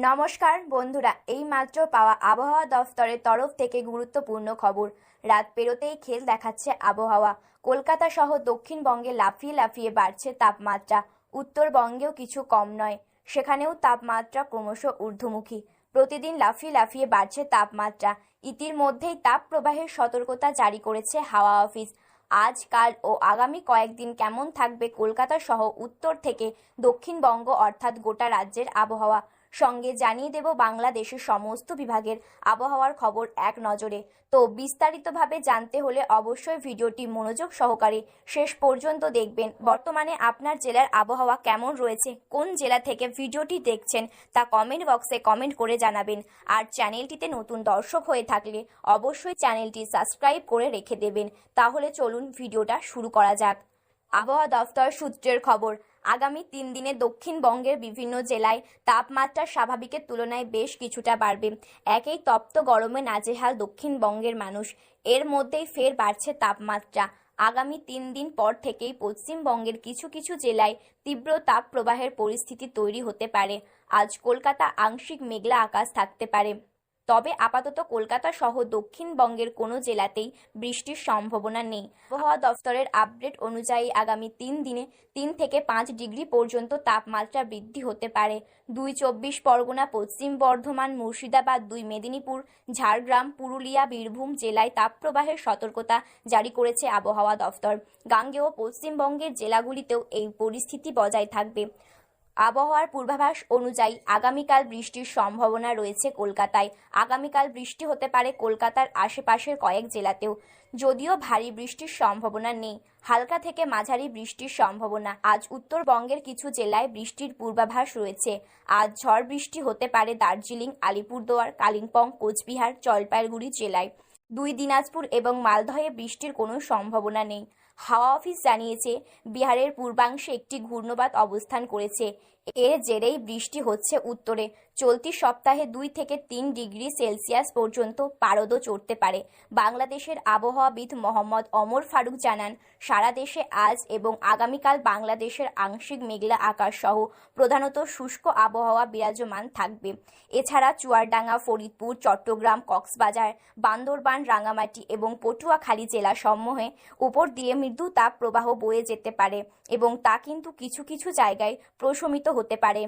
নমস্কার বন্ধুরা, এইমাত্র পাওয়া আবহাওয়া দফতরের তরফ থেকে গুরুত্বপূর্ণ খবর। রাত পেরোতেই খেল দেখাচ্ছে আবহাওয়া। কলকাতা সহ দক্ষিণবঙ্গে লাফিয়ে লাফিয়ে বাড়ছে তাপমাত্রা। উত্তরবঙ্গেও কিছু কম নয়, সেখানেও তাপমাত্রা ক্রমশ ঊর্ধ্বমুখী। প্রতিদিন লাফিয়ে লাফিয়ে বাড়ছে তাপমাত্রা। ইতিমধ্যেই তাপ প্রবাহের সতর্কতা জারি করেছে হাওয়া অফিস। আজ, কাল ও আগামী কয়েকদিন কেমন থাকবে কলকাতা সহ উত্তর থেকে দক্ষিণবঙ্গ অর্থাৎ গোটা রাজ্যের আবহাওয়া, সঙ্গে জানিয়ে দেব বাংলাদেশের সমস্ত বিভাগের আবহাওয়ার খবর এক নজরে। তো বিস্তারিতভাবে জানতে হলে অবশ্যই ভিডিওটি মনোযোগ সহকারে শেষ পর্যন্ত দেখবেন। বর্তমানে আপনার জেলার আবহাওয়া কেমন রয়েছে, কোন জেলা থেকে ভিডিওটি দেখছেন তা কমেন্ট বক্সে কমেন্ট করে জানাবেন। আর চ্যানেলটিতে নতুন দর্শক হয়ে থাকলে অবশ্যই চ্যানেলটি সাবস্ক্রাইব করে রেখে দেবেন। তাহলে চলুন ভিডিওটা শুরু করা যাক। আবহাওয়া দফতর সূত্রের খবর, আগামী 3 দিনে দক্ষিণবঙ্গের বিভিন্ন জেলায় তাপমাত্রা স্বাভাবিকের তুলনায় বেশ কিছুটা বাড়বে। একেই তপ্ত গরমে নাজেহাল দক্ষিণবঙ্গের মানুষ, এর মধ্যেই ফের বাড়ছে তাপমাত্রা। আগামী 3 দিন পর থেকেই পশ্চিমবঙ্গের কিছু কিছু জেলায় তীব্র তাপ প্রবাহের পরিস্থিতি তৈরি হতে পারে। আজ কলকাতা আংশিক মেঘলা আকাশ থাকতে পারে, তবে আপাতত কলকাতা সহ দক্ষিণবঙ্গের কোনো জেলাতেই বৃষ্টির সম্ভাবনা নেই। আবহাওয়া দফতরের আপডেট অনুযায়ী আগামী 3 দিনে 3 থেকে 5 ডিগ্রি পর্যন্ত তাপমাত্রা বৃদ্ধি হতে পারে। 2 চব্বিশ পরগনা, পশ্চিম বর্ধমান, মুর্শিদাবাদ, 2 মেদিনীপুর, ঝাড়গ্রাম, পুরুলিয়া, বীরভূম জেলায় তাপপ্রবাহের সতর্কতা জারি করেছে আবহাওয়া দফতর। গাঙ্গেয় পশ্চিমবঙ্গের জেলাগুলিতেও এই পরিস্থিতি বজায় থাকবে। আবহাওয়ার পূর্বাভাস অনুযায়ী আগামীকাল বৃষ্টির সম্ভাবনা রয়েছে কলকাতায়। আগামীকাল বৃষ্টি হতে পারে কলকাতার আশেপাশের কয়েক জেলাতেও, যদিও ভারী বৃষ্টির সম্ভাবনা নেই। হালকা থেকে মাঝারি বৃষ্টির সম্ভাবনা। আজ উত্তরবঙ্গের কিছু জেলায় বৃষ্টির পূর্বাভাস রয়েছে। আজ ঝড় বৃষ্টি হতে পারে দার্জিলিং, আলিপুরদুয়ার, কালিম্পং, কোচবিহার, জলপাইগুড়ি জেলায়। 2 দিনাজপুর এবং মালদহে বৃষ্টির কোনো সম্ভাবনা নেই। হাওয়া অফিস জানিয়েছে, বিহারের পূর্বাংশে একটি ঘূর্ণবাত অবস্থান করেছে। এর জেরেই বৃষ্টি হচ্ছে উত্তরে। চলতি সপ্তাহে 2 থেকে 3 ডিগ্রি সেলসিয়াস পর্যন্ত পারদও চড়তে পারে। বাংলাদেশের আবহাওয়াবিদ মোহাম্মদ ওমর ফারুক জানান, সারা দেশে আজ এবং আগামীকাল বাংলাদেশের আংশিক মেঘলা আকাশ সহ প্রধানত শুষ্ক আবহাওয়া বিরাজমান থাকবে। এছাড়া চুয়ারডাঙ্গা, ফরিদপুর, চট্টগ্রাম, কক্সবাজার, বান্দরবান, রাঙামাটি এবং পটুয়াখালী জেলাসমূহে উপর দিয়ে মৃদু তাপ প্রবাহ বয়ে যেতে পারে এবং তা কিন্তু কিছু কিছু জায়গায় প্রশমিত হতে পারে।